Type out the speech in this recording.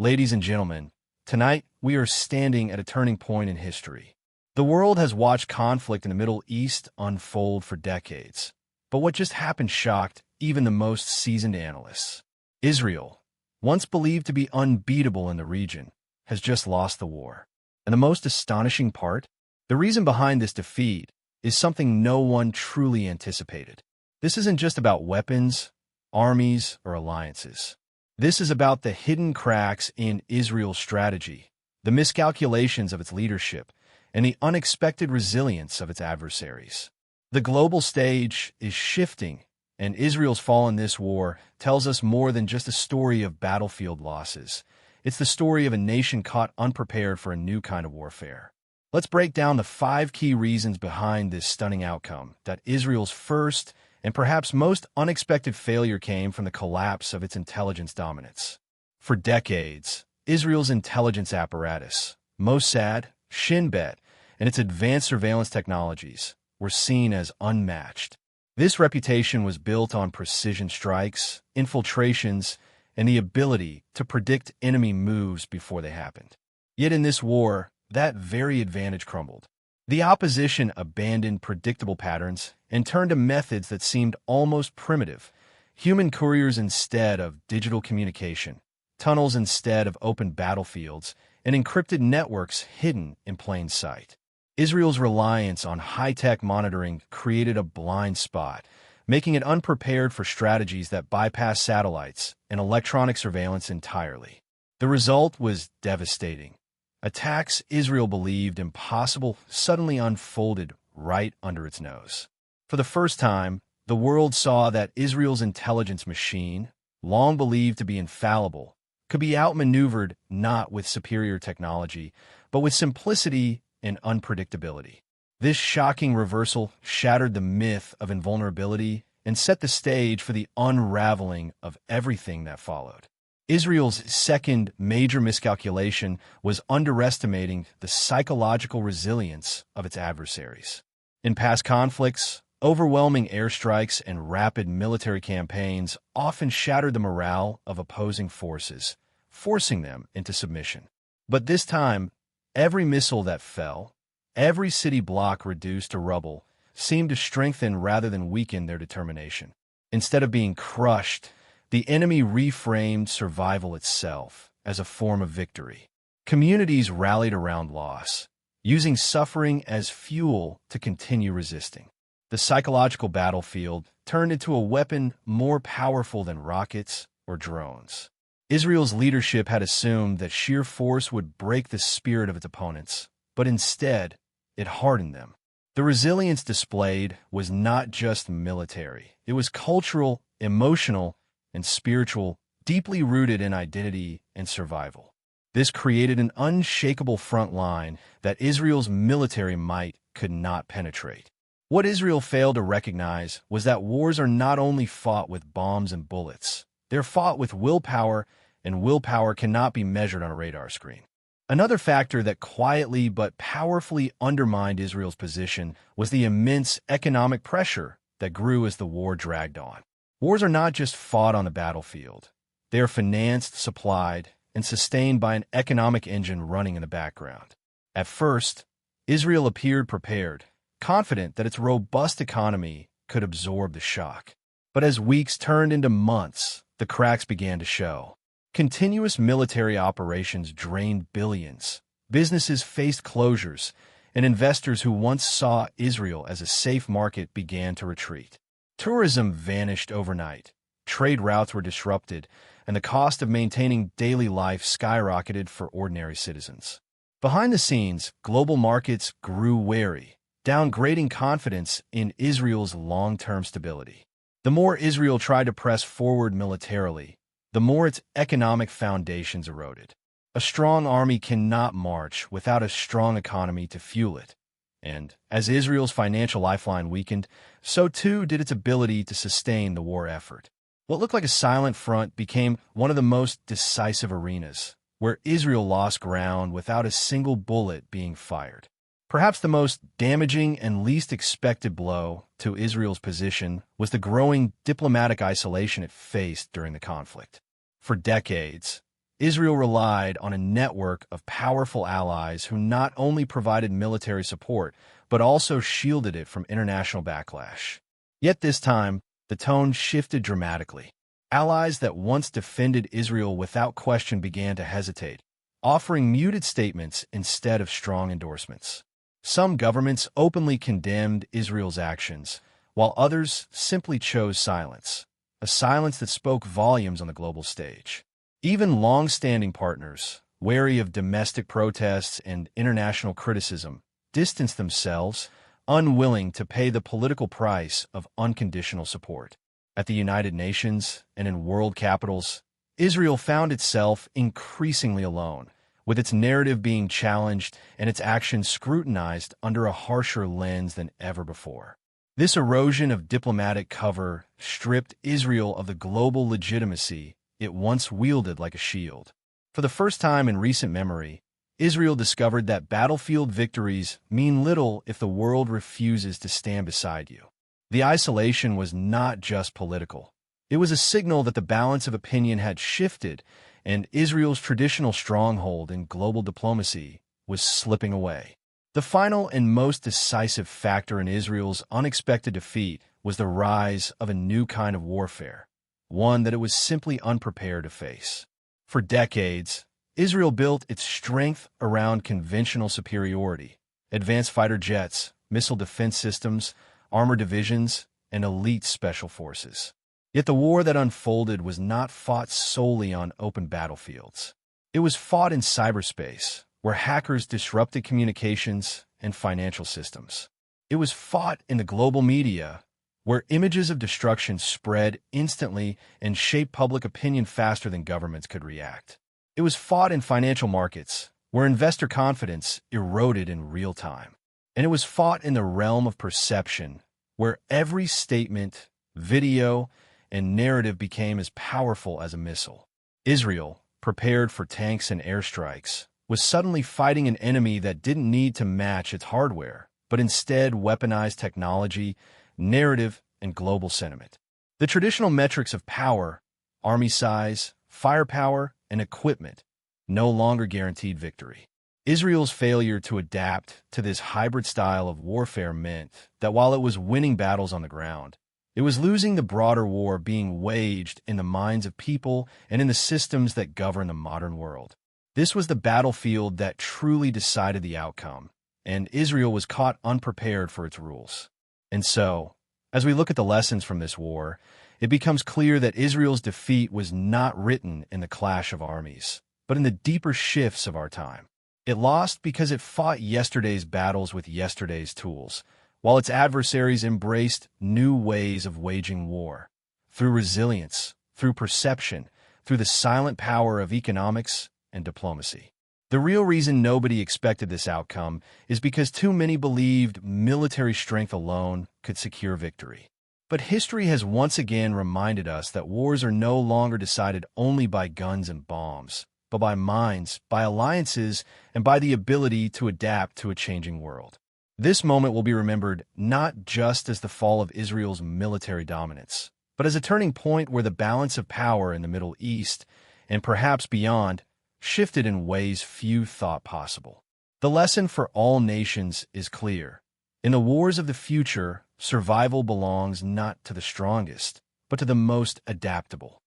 Ladies and gentlemen, tonight we are standing at a turning point in history. The world has watched conflict in the Middle East unfold for decades. But what just happened shocked even the most seasoned analysts. Israel, once believed to be unbeatable in the region, has just lost the war. And the most astonishing part? The reason behind this defeat is something no one truly anticipated. This isn't just about weapons, armies, or alliances. This is about the hidden cracks in Israel's strategy, the miscalculations of its leadership, and the unexpected resilience of its adversaries. The global stage is shifting, and Israel's fall in this war tells us more than just a story of battlefield losses. It's the story of a nation caught unprepared for a new kind of warfare. Let's break down the 5 key reasons behind this stunning outcome, that Israel's first and perhaps most unexpected failure came from the collapse of its intelligence dominance. For decades, Israel's intelligence apparatus, Mossad, Shin Bet, and its advanced surveillance technologies were seen as unmatched. This reputation was built on precision strikes, infiltrations, and the ability to predict enemy moves before they happened. Yet in this war, that very advantage crumbled. The opposition abandoned predictable patterns and turned to methods that seemed almost primitive, human couriers instead of digital communication, tunnels instead of open battlefields, and encrypted networks hidden in plain sight. Israel's reliance on high-tech monitoring created a blind spot, making it unprepared for strategies that bypass satellites and electronic surveillance entirely. The result was devastating. Attacks Israel believed impossible suddenly unfolded right under its nose. For the first time, the world saw that Israel's intelligence machine, long believed to be infallible, could be outmaneuvered not with superior technology, but with simplicity and unpredictability. This shocking reversal shattered the myth of invulnerability and set the stage for the unraveling of everything that followed. Israel's second major miscalculation was underestimating the psychological resilience of its adversaries. In past conflicts, overwhelming airstrikes and rapid military campaigns often shattered the morale of opposing forces, forcing them into submission. But this time, every missile that fell, every city block reduced to rubble, seemed to strengthen rather than weaken their determination. Instead of being crushed, the enemy reframed survival itself as a form of victory. Communities rallied around loss, using suffering as fuel to continue resisting. The psychological battlefield turned into a weapon more powerful than rockets or drones. Israel's leadership had assumed that sheer force would break the spirit of its opponents, but instead, it hardened them. The resilience displayed was not just military. It was cultural, emotional, and spiritual, deeply rooted in identity and survival. This created an unshakable front line that Israel's military might could not penetrate. What Israel failed to recognize was that wars are not only fought with bombs and bullets, they're fought with willpower, and willpower cannot be measured on a radar screen. Another factor that quietly but powerfully undermined Israel's position was the immense economic pressure that grew as the war dragged on. Wars are not just fought on the battlefield. They are financed, supplied, and sustained by an economic engine running in the background. At first, Israel appeared prepared, confident that its robust economy could absorb the shock. But as weeks turned into months, the cracks began to show. Continuous military operations drained billions. Businesses faced closures, and investors who once saw Israel as a safe market began to retreat. Tourism vanished overnight, trade routes were disrupted, and the cost of maintaining daily life skyrocketed for ordinary citizens. Behind the scenes, global markets grew wary, downgrading confidence in Israel's long-term stability. The more Israel tried to press forward militarily, the more its economic foundations eroded. A strong army cannot march without a strong economy to fuel it. And as Israel's financial lifeline weakened, so too did its ability to sustain the war effort. What looked like a silent front became one of the most decisive arenas, where Israel lost ground without a single bullet being fired. Perhaps the most damaging and least expected blow to Israel's position was the growing diplomatic isolation it faced during the conflict. For decades, Israel relied on a network of powerful allies who not only provided military support, but also shielded it from international backlash. Yet this time, the tone shifted dramatically. Allies that once defended Israel without question began to hesitate, offering muted statements instead of strong endorsements. Some governments openly condemned Israel's actions, while others simply chose silence, a silence that spoke volumes on the global stage. Even long-standing partners, wary of domestic protests and international criticism, distanced themselves, unwilling to pay the political price of unconditional support. At the United Nations and in world capitals, Israel found itself increasingly alone, with its narrative being challenged and its actions scrutinized under a harsher lens than ever before. This erosion of diplomatic cover stripped Israel of the global legitimacy it once wielded like a shield. For the first time in recent memory, Israel discovered that battlefield victories mean little if the world refuses to stand beside you. The isolation was not just political. It was a signal that the balance of opinion had shifted, and Israel's traditional stronghold in global diplomacy was slipping away. The final and most decisive factor in Israel's unexpected defeat was the rise of a new kind of warfare, one that it was simply unprepared to face. For decades, Israel built its strength around conventional superiority, advanced fighter jets, missile defense systems, armored divisions, and elite special forces. Yet the war that unfolded was not fought solely on open battlefields. It was fought in cyberspace, where hackers disrupted communications and financial systems. It was fought in the global media, where images of destruction spread instantly and shaped public opinion faster than governments could react. It was fought in financial markets, where investor confidence eroded in real time. And it was fought in the realm of perception, where every statement, video, and narrative became as powerful as a missile. Israel, prepared for tanks and airstrikes, was suddenly fighting an enemy that didn't need to match its hardware, but instead weaponized technology, narrative, and global sentiment. The traditional metrics of power, army size, firepower, and equipment, no longer guaranteed victory. Israel's failure to adapt to this hybrid style of warfare meant that while it was winning battles on the ground, it was losing the broader war being waged in the minds of people and in the systems that govern the modern world. This was the battlefield that truly decided the outcome, and Israel was caught unprepared for its rules. And so, as we look at the lessons from this war, it becomes clear that Israel's defeat was not written in the clash of armies, but in the deeper shifts of our time. It lost because it fought yesterday's battles with yesterday's tools, while its adversaries embraced new ways of waging war. Through resilience, through perception, through the silent power of economics and diplomacy. The real reason nobody expected this outcome is because too many believed military strength alone could secure victory. But history has once again reminded us that wars are no longer decided only by guns and bombs, but by minds, by alliances, and by the ability to adapt to a changing world. This moment will be remembered not just as the fall of Israel's military dominance, but as a turning point where the balance of power in the Middle East, and perhaps beyond, shifted in ways few thought possible. The lesson for all nations is clear. In the wars of the future, survival belongs not to the strongest, but to the most adaptable.